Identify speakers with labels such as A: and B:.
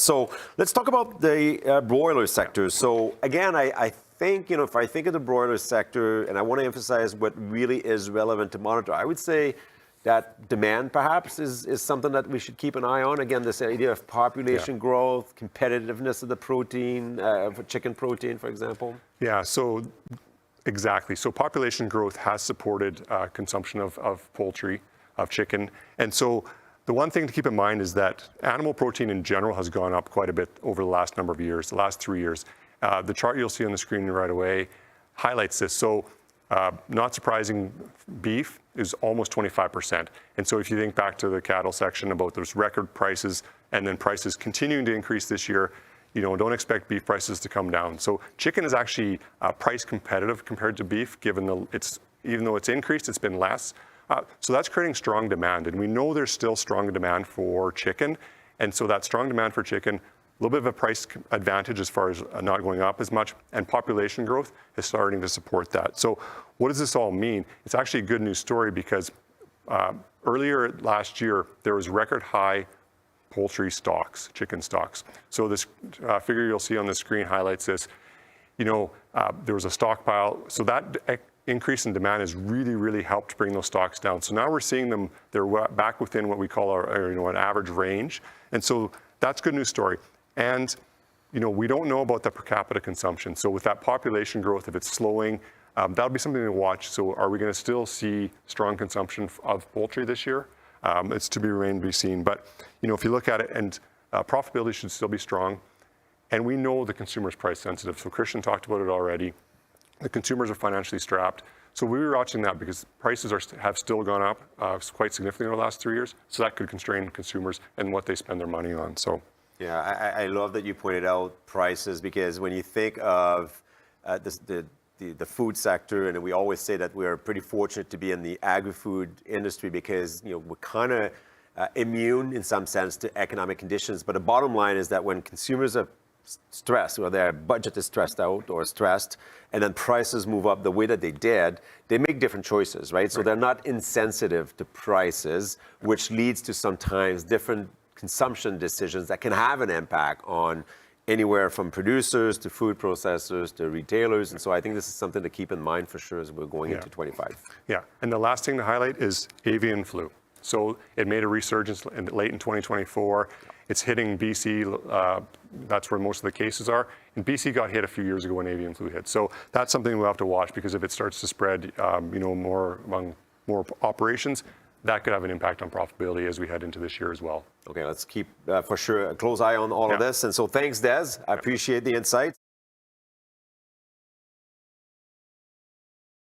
A: So let's talk about the broiler sector. So again, I think, if I think of the broiler sector, and I want to emphasize what really is relevant to monitor, I would say that demand perhaps is something that we should keep an eye on. Again, this idea of population growth, competitiveness of the protein, for chicken protein, for example.
B: Yeah, so exactly. So population growth has supported consumption of poultry, of chicken. And so the one thing to keep in mind is that animal protein in general has gone up quite a bit over the last number of years, the last 3 years. The chart you'll see on the screen right away highlights this. So not surprising, beef is almost 25%. And so if you think back to the cattle section about those record prices and then prices continuing to increase this year, don't expect beef prices to come down. So chicken is actually price competitive compared to beef, given even though it's increased, it's been less. So that's creating strong demand, and we know there's still strong demand for chicken. And so that strong demand for chicken, a little bit of a price advantage as far as not going up as much, and population growth is starting to support that. So what does this all mean? It's actually a good news story because earlier last year, there was record high poultry stocks, chicken stocks. So this figure you'll see on the screen highlights this. There was a stockpile. So that increase in demand has really, really helped bring those stocks down. So now we're seeing they're back within what we call an average range. And so that's a good news story. And, we don't know about the per capita consumption. So with that population growth, if it's slowing, that'll be something to watch. So are we going to still see strong consumption of poultry this year? It's to be seen. But, if you look at it, and profitability should still be strong. And we know the consumer's price sensitive. So Christian talked about it already. The consumers are financially strapped. So we were watching that because prices have still gone up quite significantly over the last 3 years. So that could constrain consumers and what they spend their money on. So,
A: yeah, I love that you pointed out prices, because when you think of the food sector, and we always say that we're pretty fortunate to be in the agri-food industry because we're kind of immune in some sense to economic conditions. But the bottom line is that when consumers are stressed, or their budget is stressed out or stressed, and then prices move up the way that they did, they make different choices, right? So they're not insensitive to prices, which leads to sometimes different consumption decisions that can have an impact on anywhere from producers to food processors to retailers. And so I think this is something to keep in mind for sure as we're going into 25.
B: Yeah, and the last thing to highlight is avian flu. So it made a resurgence late in 2024. It's hitting BC, that's where most of the cases are. And BC got hit a few years ago when avian flu hit. So that's something we'll have to watch, because if it starts to spread, more among more operations, that could have an impact on profitability as we head into this year as well.
A: Okay, let's keep, for sure, a close eye on all of this. And so thanks, Des. I appreciate the insight.